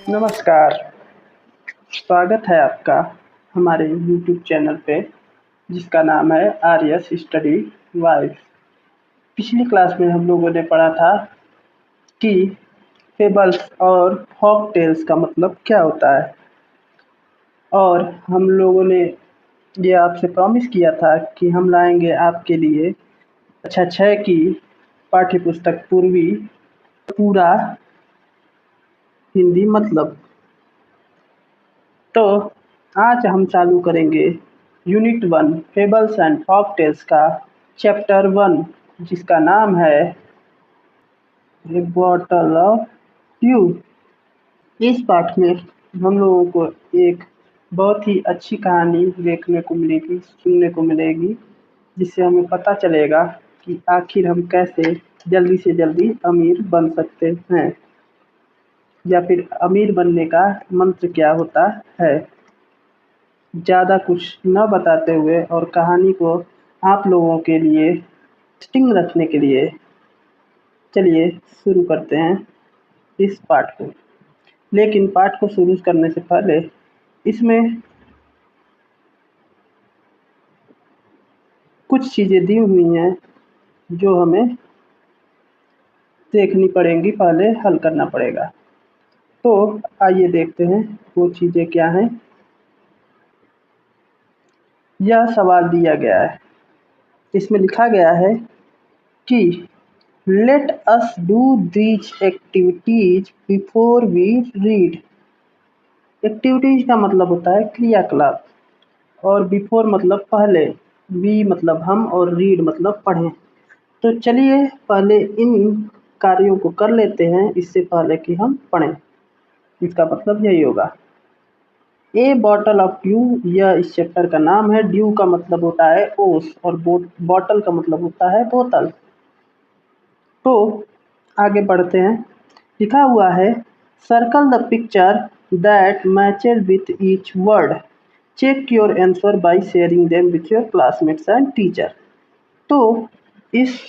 नमस्कार, स्वागत है आपका हमारे YouTube चैनल पे जिसका नाम है आर्यस स्टडी वाइज। पिछली क्लास में हम लोगों ने पढ़ा था कि फेबल्स और फॉक टेल्स का मतलब क्या होता है, और हम लोगों ने ये आपसे प्रॉमिस किया था कि हम लाएंगे आपके लिए कक्षा 6 की पाठ्य पुस्तक पूर्वी पूरा हिंदी मतलब। तो आज हम चालू करेंगे unit 1 fables and folk tales का चैप्टर 1 जिसका नाम है ए बॉटल ऑफ ड्यू। इस पाठ में हम लोगों को एक बहुत ही अच्छी कहानी देखने को मिलेगी, सुनने को मिलेगी, जिससे हमें पता चलेगा कि आखिर हम कैसे जल्दी से जल्दी अमीर बन सकते हैं, या फिर अमीर बनने का मंत्र क्या होता है। ज़्यादा कुछ न बताते हुए और कहानी को आप लोगों के लिए इंटरेस्टिंग रखने के लिए चलिए शुरू करते हैं इस पाठ को। लेकिन पाठ को शुरू करने से पहले इसमें कुछ चीज़ें दी हुई हैं जो हमें देखनी पड़ेंगी, पहले हल करना पड़ेगा। तो आइए देखते हैं वो चीज़ें क्या हैं। यह सवाल दिया गया है, इसमें लिखा गया है कि let us do these activities before we read. Activities का मतलब होता है क्रियाकलाप, और बिफोर मतलब पहले, वी मतलब हम, और रीड मतलब पढ़ें। तो चलिए पहले इन कार्यों को कर लेते हैं इससे पहले कि हम पढ़ें। इसका मतलब यही होगा। ए बॉटल ऑफ ड्यू, यह इस चैप्टर का नाम है। ड्यू का मतलब होता है ओस, और बॉटल का मतलब होता है बोतल। तो आगे बढ़ते हैं। लिखा हुआ है circle the picture that matches with each word, check your answer by sharing them with your classmates and teacher. तो इस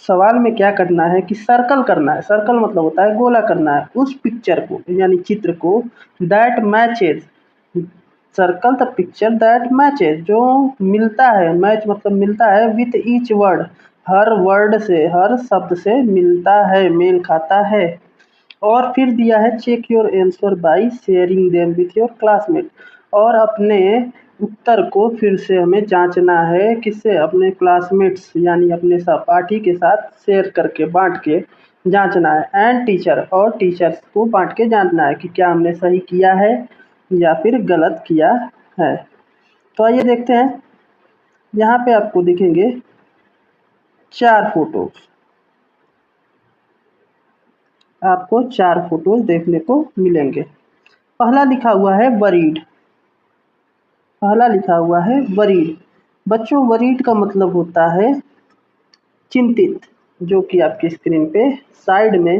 सवाल में क्या करना है कि सर्कल करना है। सर्कल मतलब होता है गोला करना है उस पिक्चर को, यानी चित्र को, that matches, circle the picture that matches, जो मिलता है, मैच मतलब मिलता है, with each word, her word से, हर शब्द से मिलता है, मेल खाता है। और फिर दिया है check your answer by sharing them with your classmate, और अपने उत्तर को फिर से हमें जांचना है, किससे, अपने क्लासमेट्स यानी अपने सहपाठी के साथ शेयर करके, बांट के जांचना है। एंड टीचर, और टीचर्स को बांट के जांचना है कि क्या हमने सही किया है या फिर गलत किया है। तो आइए देखते हैं। यहाँ पे आपको दिखेंगे 4 फोटोज, आपको 4 फोटोज देखने को मिलेंगे। पहला लिखा हुआ है वरीड, पहला लिखा हुआ है वरीड। बच्चों, वरीड का मतलब होता है चिंतित, जो कि आपकी स्क्रीन पे साइड में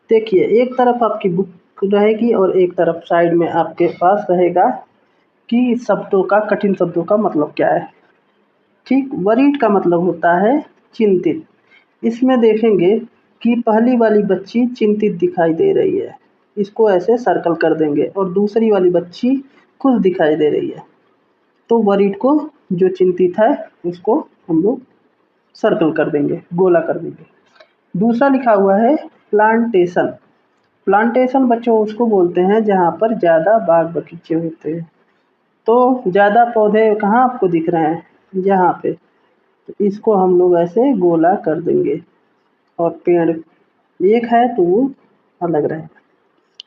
देखिए, एक तरफ आपकी बुक रहेगी और एक तरफ साइड में आपके पास रहेगा कि शब्दों का, कठिन शब्दों का मतलब क्या है। ठीक, वरीड का मतलब होता है चिंतित। इसमें देखेंगे कि पहली वाली बच्ची चिंतित दिखाई दे रही है, इसको ऐसे सर्कल कर देंगे, और दूसरी वाली बच्ची खुश दिखाई दे रही है। तो वरीड को, जो चिंतित है, उसको हम लोग सर्कल कर देंगे, गोला कर देंगे। दूसरा लिखा हुआ है प्लांटेशन। प्लांटेशन बच्चों उसको बोलते हैं जहाँ पर ज़्यादा बाग बगीचे होते हैं। तो ज़्यादा पौधे कहाँ आपको दिख रहे हैं, यहाँ पे, तो इसको हम लोग ऐसे गोला कर देंगे, और पेड़ एक है तो वो अलग रहेगा।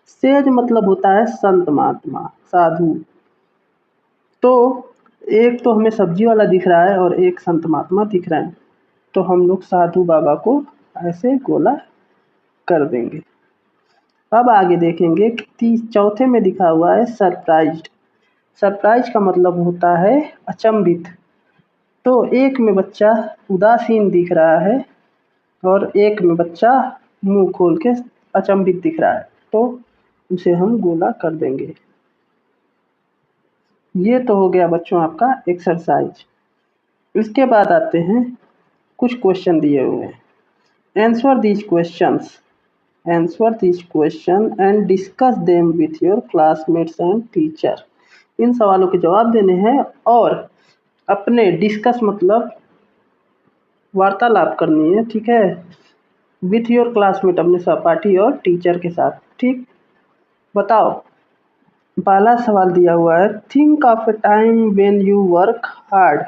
सेज मतलब होता है संत महात्मा, साधु। तो एक तो हमें सब्जी वाला दिख रहा है और एक संत महात्मा दिख रहा है, तो हम लोग साधु बाबा को ऐसे गोला कर देंगे। अब आगे देखेंगे कि चौथे में दिखा हुआ है सरप्राइज्ड। सरप्राइज का मतलब होता है अचंभित। तो एक में बच्चा उदासीन दिख रहा है और एक में बच्चा मुंह खोल के अचंभित दिख रहा है, तो उसे हम गोला कर देंगे। ये तो हो गया बच्चों आपका एक्सरसाइज। इसके बाद आते हैं कुछ क्वेश्चन दिए हुए हैं। Answer these questions and discuss them with your classmates and teacher. इन सवालों के जवाब देने हैं और अपने डिस्कस मतलब वार्तालाप करनी है, ठीक है, विथ योर क्लासमेट अपने सहपाठी और टीचर के साथ। ठीक, बताओ। पहला सवाल दिया हुआ है, think of A time when you work hard.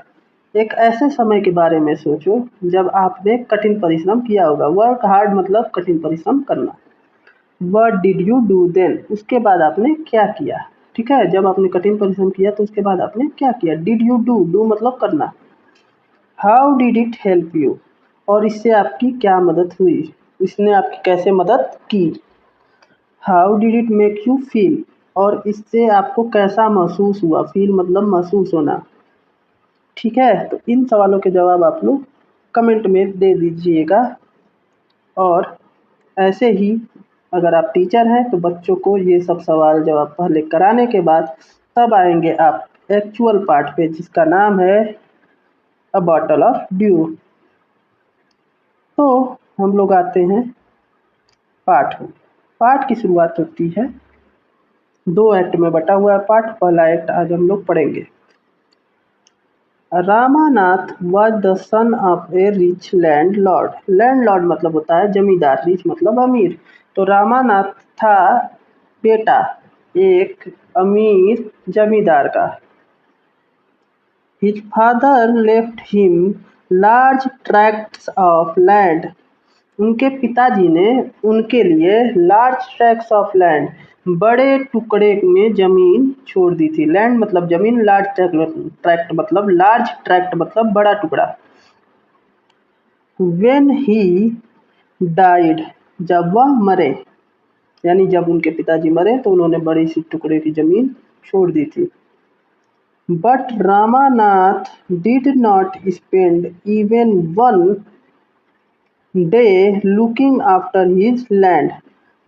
एक ऐसे समय के बारे में सोचो जब आपने कठिन परिश्रम किया होगा। वर्क हार्ड मतलब कठिन परिश्रम करना। What did you do then, उसके बाद आपने क्या किया। ठीक है, जब आपने कठिन परिश्रम किया तो उसके बाद आपने क्या किया। डिड यू डू, डू मतलब करना। How did it help you, और इससे आपकी क्या मदद हुई, इसने आपकी कैसे मदद की। How did it make you feel, और इससे आपको कैसा महसूस हुआ। फील मतलब महसूस होना। ठीक है, तो इन सवालों के जवाब आप लोग कमेंट में दे दीजिएगा। और ऐसे ही अगर आप ड्टीचर हैं तो बच्चों को ये सब सवाल जवाब पहले कराने के बाद तब आएंगे आप एक्चुअल पार्ट पे, जिसका नाम है अ बॉटल ऑफ ड्यू। तो हम लोग आते हैं पाठ में। पाठ की शुरुआत होती है, 2 एक्ट में बटा हुआ है पाठ। पहला एक्ट आज हम लोग पढ़ेंगे। Ramanath was the son of a rich landlord. Landlord मतलब होता है जमींदार, रिच मतलब अमीर। तो रामानाथ था बेटा एक अमीर जमींदार का। His father left him large tracts of land. उनके पिताजी ने उनके लिए लार्ज ट्रैक्ट्स ऑफ लैंड, बड़े टुकड़े में जमीन छोड़ दी थी। लैंड मतलब जमीन, लार्ज ट्रैक्ट मतलब लार्ज ट्रैक्ट मतलब बड़ा टुकड़ा। व्हेन ही डाइड, जब वह मरे, यानी जब उनके पिताजी मरे तो उन्होंने बड़ी सी टुकड़े की जमीन छोड़ दी थी। But Ramanath did not spend even one day looking after his land.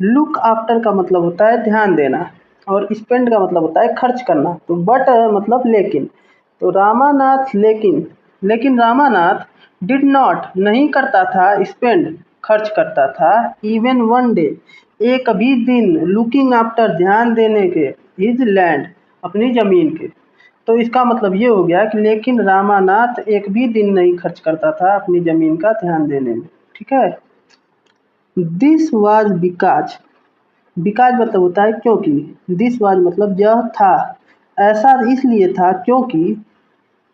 Look after का मतलब होता है ध्यान देना, और स्पेंड का मतलब होता है खर्च करना। तो बट मतलब लेकिन। तो रामानाथ लेकिन रामानाथ डिड नॉट नहीं करता था, स्पेंड खर्च करता था, इवन वन डे एक भी दिन, लुकिंग आफ्टर ध्यान देने के, हिज लैंड अपनी जमीन के। तो इसका मतलब ये हो गया कि लेकिन रामानाथ एक भी दिन नहीं खर्च करता था अपनी जमीन का ध्यान देने में। ठीक है, दिस वाज बिकॉज, बिकॉज मतलब होता है क्योंकि, दिस वाज मतलब यह था, ऐसा इसलिए था क्योंकि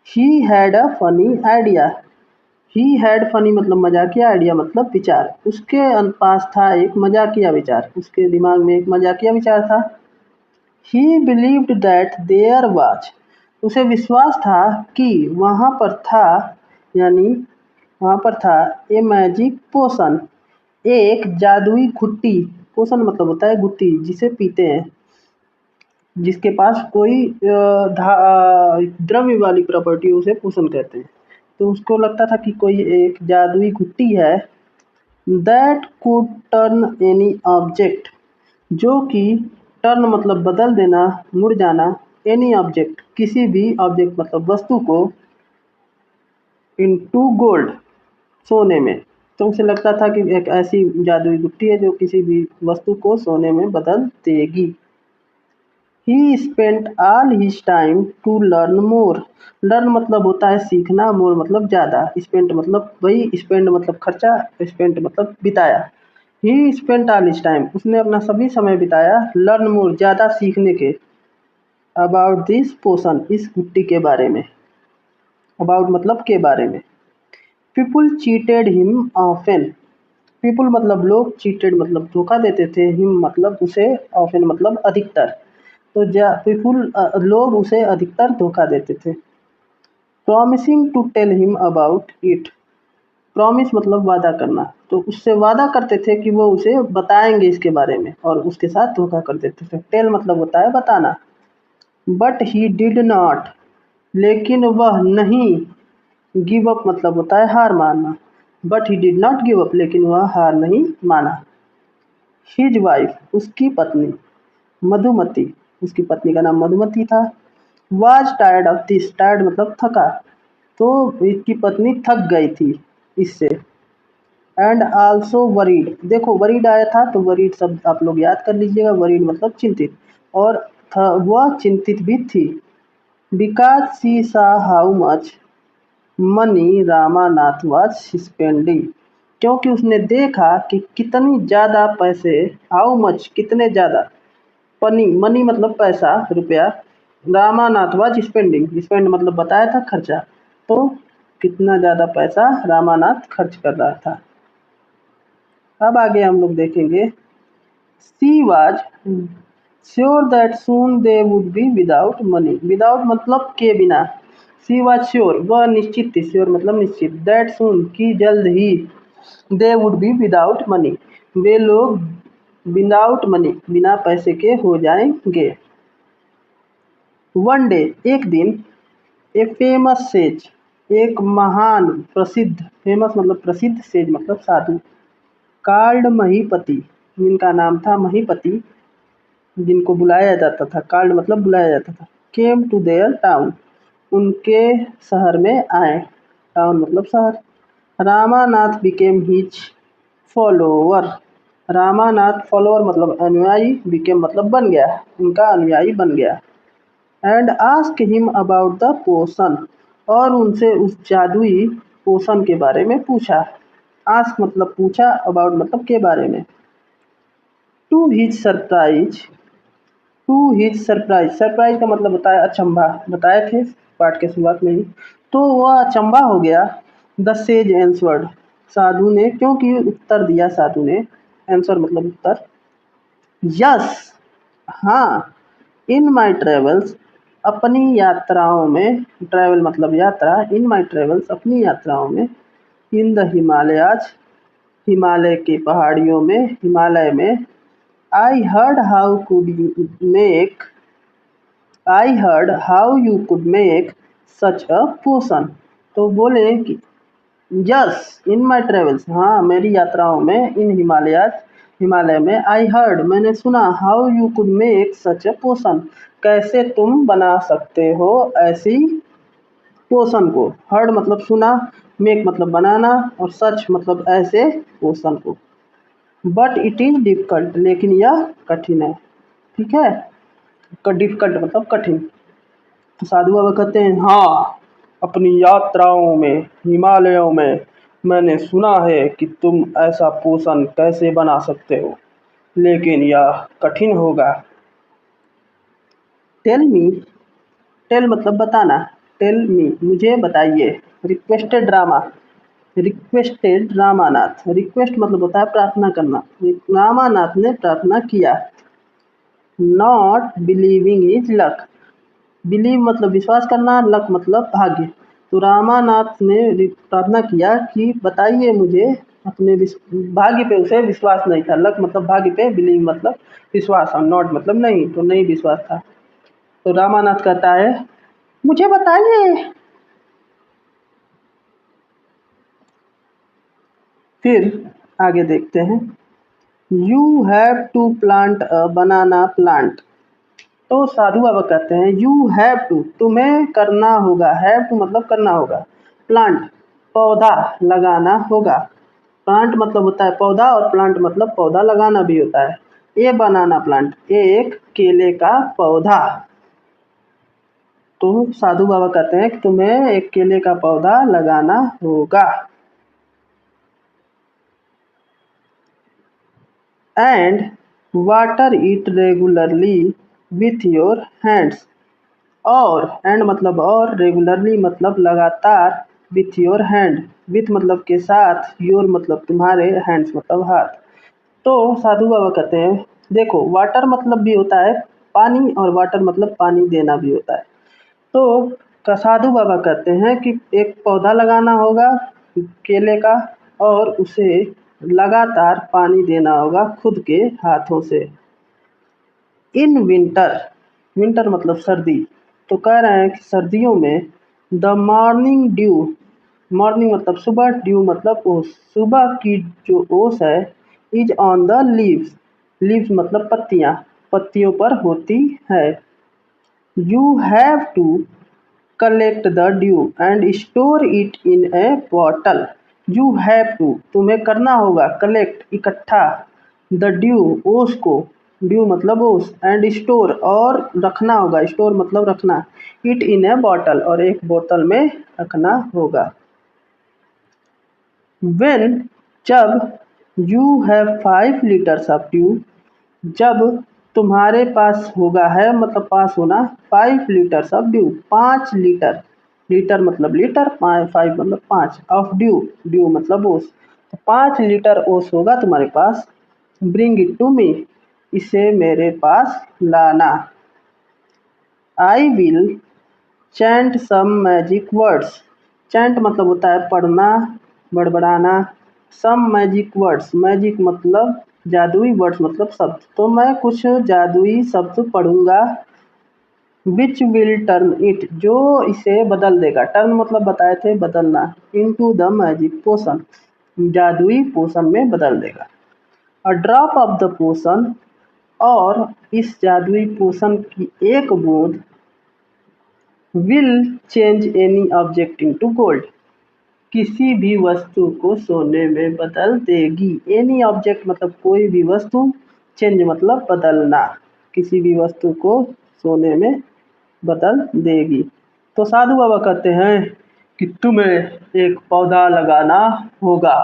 he had a funny idea. He had funny मतलब मजाकिया, आइडिया मतलब विचार। उसके पास था एक मजाकिया विचार, उसके दिमाग में एक मजाकिया विचार था। He believed that there was, उसे विश्वास था कि वहाँ पर था, यानी वहाँ पर था ए मैजिक पोशन, एक जादुई घुट्टी। पोशन मतलब होता है घुट्टी, जिसे पीते हैं, जिसके पास कोई द्रव्य वाली प्रॉपर्टी, उसे पोषण कहते हैं। तो उसको लगता था कि कोई एक जादुई घुट्टी है, that could turn any object, जो कि टर्न मतलब बदल देना, मुड़ जाना, एनी ऑब्जेक्ट किसी भी ऑब्जेक्ट मतलब वस्तु को, इनटू गोल्ड सोने में। तो उसे लगता था कि एक ऐसी जादुई गुट्टी है जो किसी भी वस्तु को सोने में बदल देगी। He spent all his time to learn more. Learn मतलब होता है सीखना, मोर मतलब ज़्यादा, स्पेंट मतलब वही, स्पेंड मतलब खर्चा, स्पेंट मतलब बिताया। ही स्पेंट ऑल हिज टाइम, उसने अपना सभी समय बिताया, लर्न मोर ज़्यादा सीखने के, अबाउट दिस पोशन, इस गुट्टी के बारे में। अबाउट मतलब के बारे में। People cheated him often. People मतलब लोग, चीटेड मतलब धोखा देते थे, हिम मतलब उसे, ऑफन मतलब अधिकतर। तो पीपुल लोग उसे अधिकतर धोखा देते थे। Promising to tell him about it. Promise मतलब वादा करना, तो उससे वादा करते थे कि वो उसे बताएंगे इसके बारे में, और उसके साथ धोखा कर देते थे। टेल मतलब होता है बताना। बट ही डिड नॉट, लेकिन वह नहीं, गिव अप मतलब होता है हार मानना। But he did not give up, लेकिन वह हार नहीं माना। हिज वाइफ, उसकी पत्नी, मधुमती, उसकी पत्नी का नाम मधुमती था। Was tired of this, tired मतलब थका, तो इसकी पत्नी थक गई थी इससे। And also worried. देखो वरीड आया था तो वरीड शब्द आप लोग याद कर लीजिएगा, वरीड मतलब चिंतित, और वह चिंतित भी थी। Because she saw how much money Ramanath was spending, क्योंकि उसने देखा कि कितनी ज़्यादा पैसे, हाउ मच कितने ज़्यादा, मनी मनी मतलब पैसा रुपया, रामानाथ वाज स्पेंडिंग, स्पेंड मतलब बताया था खर्चा, तो कितना ज़्यादा पैसा रामानाथ खर्च कर रहा था। अब आगे हम लोग देखेंगे, she was sure that soon they would be without money. Without मतलब के बिना, सी वाज श्योर वह निश्चित थी, श्योर मतलब निश्चित, दैट सून कि जल्द ही, they would be without money वे लोग विदाउट मनी बिना पैसे के हो जाएंगे। वन डे एक दिन, ए फेमस सेज एक महान प्रसिद्ध, फेमस मतलब प्रसिद्ध, सेज मतलब साधु, कार्ड महीपति जिनका नाम था महीपति, जिनको बुलाया जाता था, कार्ड मतलब बुलाया जाता था, केम टू देयर टाउन उनके शहर में आए, टाउन मतलब शहर। Ramanath became his follower, Ramanath follower मतलब अनुयायी, बिकेम मतलब बन गया, उनका अनुयायी बन गया। And ask him about the potion, और उनसे उस जादुई पोशन के बारे में पूछा। आस्क मतलब पूछा, अबाउट मतलब के बारे में। To his surprise, to his surprise, surprise का मतलब होता है अचंभा, बताए थे पाठ के शुरुआत में ही, तो वह अचंभा हो गया। द सेज एंसवर्ड, साधु ने, क्योंकि उत्तर दिया साधु ने, आंसर मतलब उत्तर, यस हाँ, इन माई ट्रेवल्स अपनी यात्राओं में, ट्रैवल मतलब यात्रा, इन माई ट्रेवल्स अपनी यात्राओं में, इन द हिमालयाज हिमालय की पहाड़ियों में, हिमालय में, I heard how could you make, I heard how you could make such a potion, तो बोले कि यस इन माई ट्रेवल्स, हाँ मेरी यात्राओं में, इन हिमालयाज हिमालय में, आई हर्ड मैंने सुना, how you could make such a potion कैसे तुम बना सकते हो ऐसी पोशन को, हर्ड मतलब सुना, मेक मतलब बनाना, और सच मतलब ऐसे पोशन को। बट इट इज़ डिफ़िकल्ट लेकिन यह कठिन है, ठीक है, डिफ़िकल्ट मतलब कठिन। तो साधु बाबा कहते हैं हाँ, अपनी यात्राओं में हिमालयों में मैंने सुना है कि तुम ऐसा पोषण कैसे बना सकते हो, लेकिन यह कठिन होगा। टेल मी, टेल मतलब बताना, टेल मी मुझे बताइए। Requested Rama, requested Ramanath, request मतलब होता है प्रार्थना करना, रामानाथ ने प्रार्थना किया। Not believing is luck, believe मतलब विश्वास करना, लक मतलब भाग्य, तो रामानाथ ने प्रार्थना किया कि बताइए मुझे अपने भाग्य पे, उसे विश्वास नहीं था, लक मतलब भाग्य पे, बिलीव मतलब विश्वास, और नॉट मतलब नहीं, तो नहीं विश्वास था। तो रामानाथ कहता है मुझे बताइए। फिर आगे देखते हैं, you have to plant a banana plant, तो साधु बाबा कहते हैं यू हैव टू तुम्हें करना होगा, हैव टू मतलब करना होगा, प्लांट पौधा लगाना होगा, प्लांट मतलब होता है पौधा, और प्लांट मतलब पौधा लगाना भी होता है। ए बनाना प्लांट एक केले का पौधा, तो साधु बाबा कहते हैं कि तुम्हें एक केले का पौधा लगाना होगा। And water it regularly with your hands, और एंड मतलब और, रेगुलरली मतलब लगातार, विथ योर हैंड, विथ मतलब के साथ, योर मतलब तुम्हारे, हैंड्स मतलब हाथ। तो साधु बाबा कहते हैं देखो वाटर मतलब भी होता है पानी, और वाटर मतलब पानी देना भी होता है। तो साधु बाबा कहते हैं कि एक पौधा लगाना होगा केले का, और उसे लगातार पानी देना होगा खुद के हाथों से। इन विंटर, विंटर मतलब सर्दी, तो कह रहे हैं कि सर्दियों में द मॉर्निंग ड्यू, मॉर्निंग मतलब सुबह, ड्यू मतलब ओस, सुबह की जो ओस है, is on the leaves, leaves मतलब पत्तियाँ, पत्तियों पर होती है। You have to collect the dew and store it in a bottle, you have to तुम्हें करना होगा, कलेक्ट इकट्ठा, द ड्यू ओस को, ड्यू मतलब ओस, एंड स्टोर और रखना होगा, स्टोर मतलब रखना, इट इन ए बॉटल और एक बोतल में रखना होगा। वेन जब you have 5 litres of due, जब तुम्हारे पास होगा है मतलब पास होना 5 litres of due 5 litre, litre मतलब लीटर, 5 मतलब 5 ऑफ ड्यू, ड्यू मतलब ओस, तो 5 लीटर ओस होगा तुम्हारे पास, ब्रिंग इट टू मी इसे मेरे पास लाना। I will chant some magic words, chant मतलब होता है पढ़ना, बड़बड़ाना, सम मैजिक वर्ड्स, मैजिक मतलब जादुई, वर्ड्स मतलब शब्द, तो मैं कुछ जादुई शब्द पढ़ूंगा, विच विल टर्न इट जो इसे बदल देगा, टर्न मतलब बताए थे बदलना, इनटू द मैजिक पोशन जादुई पोशन में बदल देगा। A drop of the potion और इस जादुई पोशन की एक बूंद, will change any object into gold किसी भी वस्तु को सोने में बदल देगी। एनी ऑब्जेक्ट मतलब कोई भी वस्तु, चेंज मतलब बदलना, किसी भी वस्तु को सोने में बदल देगी। तो साधु बाबा कहते हैं कि तुम्हें एक पौधा लगाना होगा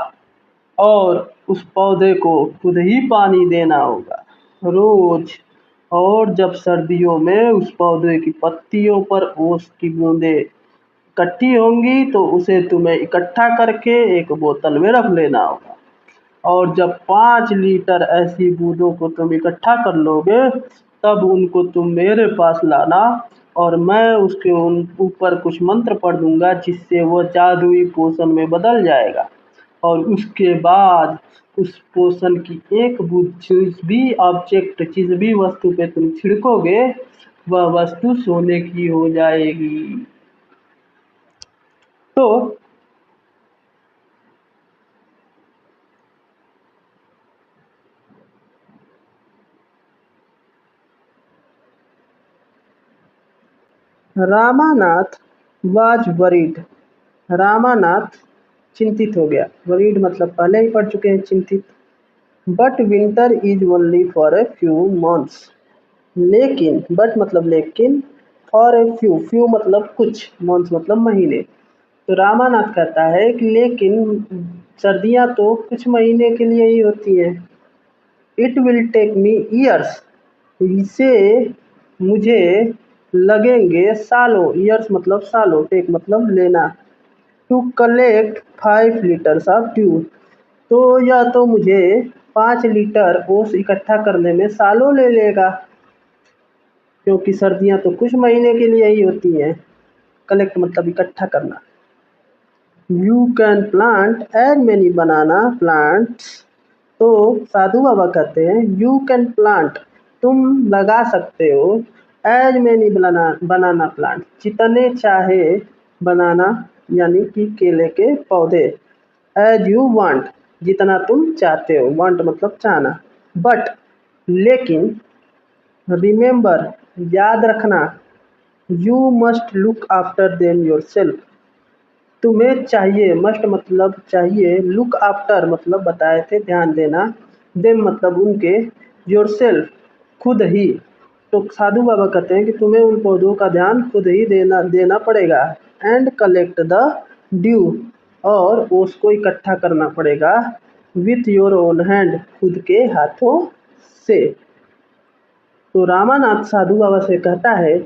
और उस पौधे को खुद ही पानी देना होगा रोज, और जब सर्दियों में उस पौधे की पत्तियों पर ओस की बूंदें इकट्ठी होंगी तो उसे तुम्हें इकट्ठा करके एक बोतल में रख लेना होगा, और जब 5 लीटर ऐसी बूंदों को तुम इकट्ठा कर लोगे तब उनको तुम मेरे पास लाना, और मैं उसके उन ऊपर कुछ मंत्र पढ़ दूंगा जिससे वो जादुई पोषण में बदल जाएगा, और उसके बाद उस पोषण की एक बूंद जिस भी ऑब्जेक्ट जिस भी वस्तु पे तुम छिड़कोगे वह वस्तु सोने की हो जाएगी। तो रामानाथ वाज वरीड, रामानाथ चिंतित हो गया, वरीड मतलब पहले ही पढ़ चुके हैं चिंतित। But winter is only for a few months, लेकिन बट मतलब लेकिन, फॉर ए फ्यू, फ्यू मतलब कुछ, मंथ्स मतलब महीने, तो रामानाथ कहता है कि लेकिन सर्दियाँ तो कुछ महीने के लिए ही होती हैं। It will take me years, इसे मुझे लगेंगे सालों, ईयर्स मतलब सालों, टेक मतलब लेना, to collect 5 litres of dew, तो यह तो मुझे 5 लीटर ओस इकट्ठा करने में सालों ले लेगा, क्योंकि सर्दियाँ तो कुछ महीने के लिए ही होती हैं। कलेक्ट मतलब इकट्ठा करना। You can plant as many banana plants, तो साधु बाबा कहते हैं यू कैन प्लांट तुम लगा सकते हो, एज मैनी बनाना प्लांट जितने चाहे बनाना यानी कि केले के पौधे, एज यू वांट जितना तुम चाहते हो, वांट मतलब चाहना, बट लेकिन, रिमेंबर याद रखना, you must look after them yourself तुम्हें चाहिए, मस्ट मतलब चाहिए, लुक आफ्टर मतलब बताए थे ध्यान देना, देम मतलब उनके, योरसेल्फ खुद ही, तो साधु बाबा कहते हैं कि तुम्हें उन पौधों का ध्यान खुद ही देना देना पड़ेगा, एंड कलेक्ट द ड्यू और उसको इकट्ठा करना पड़ेगा, विथ योर ओन हैंड खुद के हाथों से। तो रामानाथ साधु बाबा से कहता है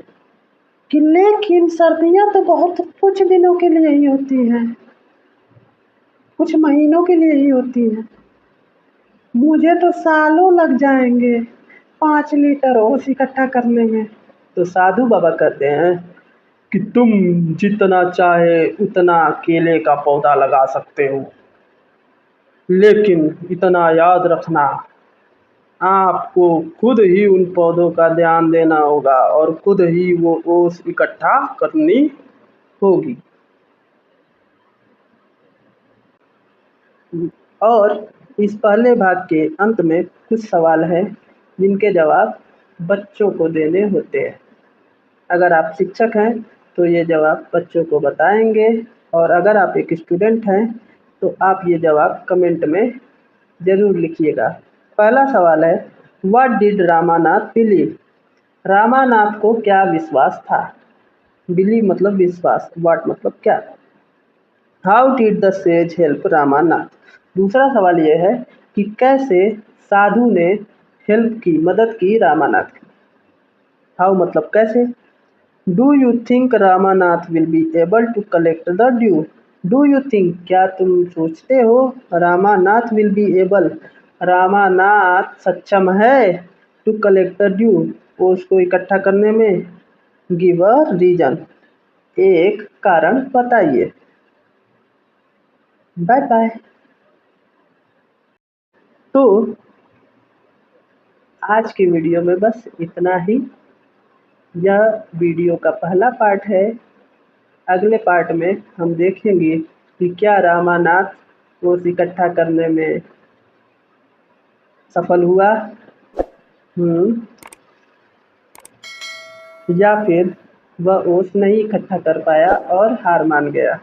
कि लेकिन सर्दियाँ तो बहुत कुछ दिनों के लिए ही होती हैं, कुछ महीनों के लिए ही होती हैं, मुझे तो सालों लग जाएंगे 5 लीटर ओस इकट्ठा करने में। तो साधु बाबा कहते हैं कि तुम जितना चाहे उतना केले का पौधा लगा सकते हो, लेकिन इतना याद रखना, आपको खुद ही उन पौधों का ध्यान देना होगा और खुद ही वो ओस इकट्ठा करनी होगी। और इस पहले भाग के अंत में कुछ सवाल हैं जिनके जवाब बच्चों को देने होते हैं। अगर आप शिक्षक हैं तो ये जवाब बच्चों को बताएंगे, और अगर आप एक स्टूडेंट हैं तो आप ये जवाब कमेंट में ज़रूर लिखिएगा। पहला सवाल है, what did Ramanath believe? Ramanath को क्या विश्वास था? बिलीव मतलब विश्वास, व्हाट मतलब क्या। How did the sage help Ramanath? दूसरा सवाल यह है कि कैसे साधु ने हेल्प की, मदद की रामानाथ की। हाउ मतलब कैसे। Do you think Ramanath will be able to collect the dew? Do you think क्या तुम सोचते हो Ramanath will be able, Ramanath सक्षम है, टू कलेक्ट द ड्यू, वो उसको इकट्ठा करने में। गिव अ रीजन, एक कारण बताइए। Bye bye. तो आज की वीडियो में बस इतना ही। यह वीडियो का पहला पार्ट है। अगले पार्ट में हम देखेंगे कि क्या रामानाथ ओस इकट्ठा करने में सफल हुआ या फिर वह ओस नहीं इकट्ठा कर पाया और हार मान गया।